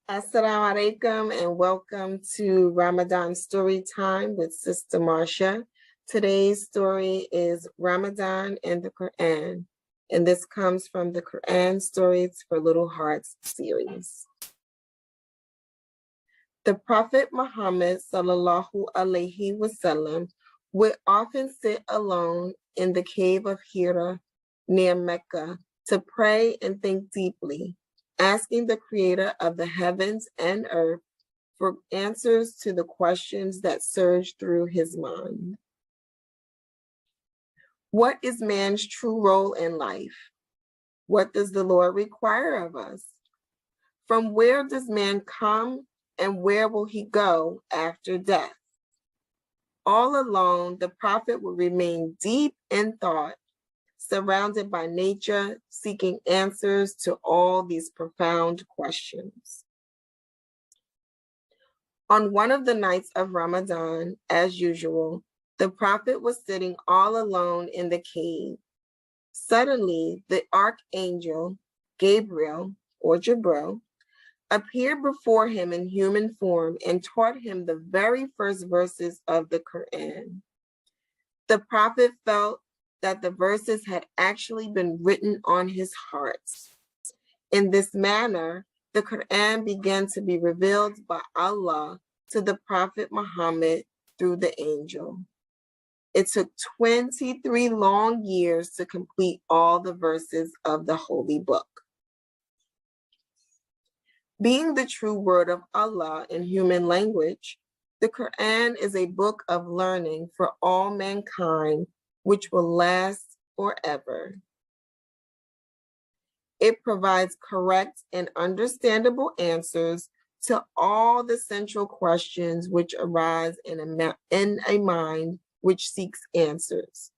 Assalamu alaikum and welcome to Ramadan Storytime with Sister Marsha. Today's story is Ramadan and the Qur'an, and this comes from the Qur'an Stories for Little Hearts series. The Prophet Muhammad sallallahu alaihi wasallam would often sit alone in the cave of Hira near Mecca to pray and think deeply, asking the creator of the heavens and earth for answers to the questions that surged through his mind. What is man's true role in life? What does the Lord require of us? From where does man come and where will he go after death? All alone, the prophet would remain deep in thought, surrounded by nature, seeking answers to all these profound questions. On one of the nights of Ramadan, as usual, the prophet was sitting all alone in the cave. Suddenly, the archangel, Gabriel, or Jibril, appeared before him in human form and taught him the very first verses of the Qur'an. The prophet felt that the verses had actually been written on his heart. In this manner, the Qur'an began to be revealed by Allah to the Prophet Muhammad through the angel. It took 23 long years to complete all the verses of the holy book. Being the true word of Allah in human language, the Qur'an is a book of learning for all mankind, which will last forever. It provides correct and understandable answers to all the central questions which arise in a mind which seeks answers.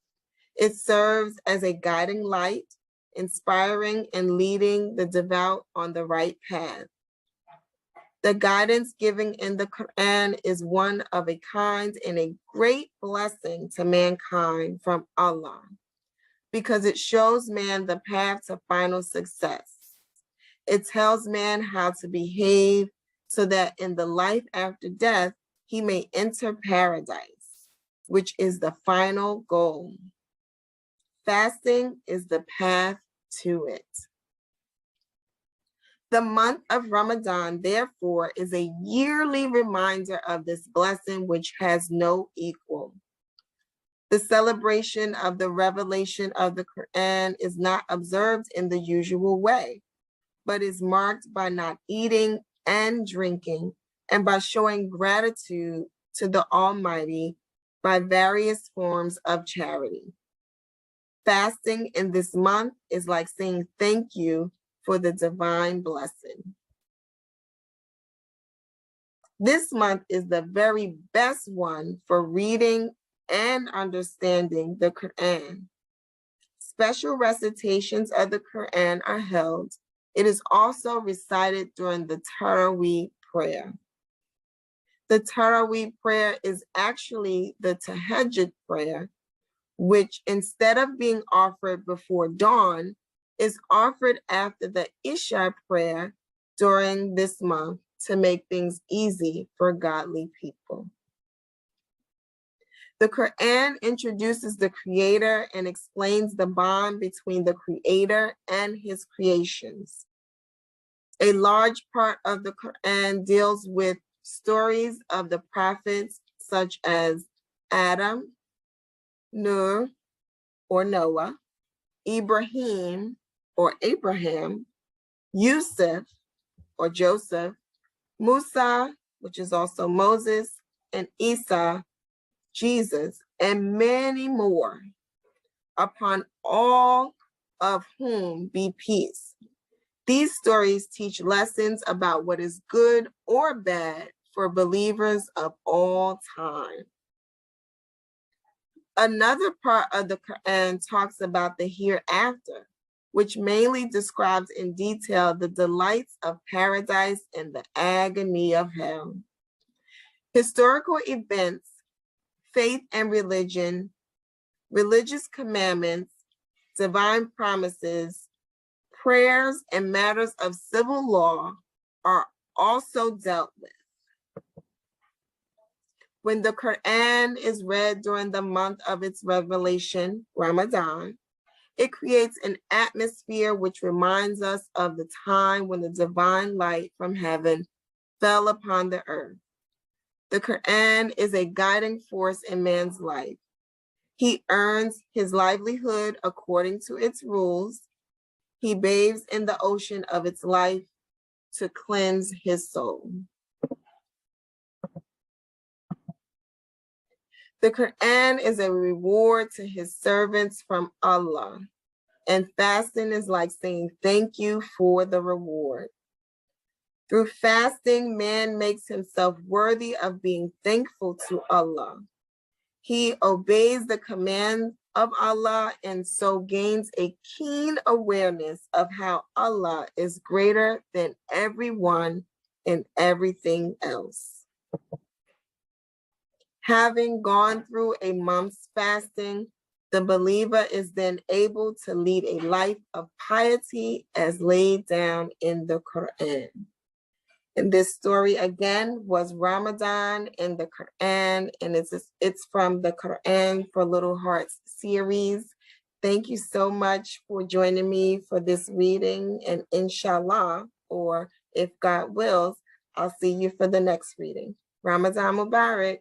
It serves as a guiding light, inspiring and leading the devout on the right path. The guidance given in the Qur'an is one of a kind and a great blessing to mankind from Allah, because it shows man the path to final success. It tells man how to behave so that in the life after death, he may enter paradise, which is the final goal. Fasting is the path to it. The month of Ramadan, therefore, is a yearly reminder of this blessing which has no equal. The celebration of the revelation of the Qur'an is not observed in the usual way, but is marked by not eating and drinking, and by showing gratitude to the Almighty by various forms of charity. Fasting in this month is like saying thank you for the divine blessing. This month is the very best one for reading and understanding the Qur'an. Special recitations of the Qur'an are held. It is also recited during the Taraweeh prayer. The Taraweeh prayer is actually the Tahajjud prayer, which instead of being offered before dawn, is offered after the Isha prayer during this month to make things easy for godly people. The Qur'an introduces the Creator and explains the bond between the Creator and his creations. A large part of the Qur'an deals with stories of the prophets such as Adam, Nuh or Noah, Ibrahim or Abraham, Yusuf or Joseph, Musa, which is also Moses, and Isa, Jesus, and many more, upon all of whom be peace. These stories teach lessons about what is good or bad for believers of all time. Another part of the Qur'an talks about the hereafter, which mainly describes in detail the delights of paradise and the agony of hell. Historical events, faith and religion, religious commandments, divine promises, prayers, and matters of civil law are also dealt with. When the Qur'an is read during the month of its revelation, Ramadan, it creates an atmosphere which reminds us of the time when the divine light from heaven fell upon the earth. The Qur'an is a guiding force in man's life. He earns his livelihood according to its rules. He bathes in the ocean of its life to cleanse his soul. The Qur'an is a reward to his servants from Allah, and fasting is like saying thank you for the reward. Through fasting, man makes himself worthy of being thankful to Allah. He obeys the command of Allah and so gains a keen awareness of how Allah is greater than everyone and everything else. Having gone through a month's fasting, the believer is then able to lead a life of piety as laid down in the Qur'an. And this story again was Ramadan in the Qur'an, and it's from the Qur'an for Little Hearts series. Thank you so much for joining me for this reading, and inshallah, or if God wills, I'll see you for the next reading. Ramadan Mubarak.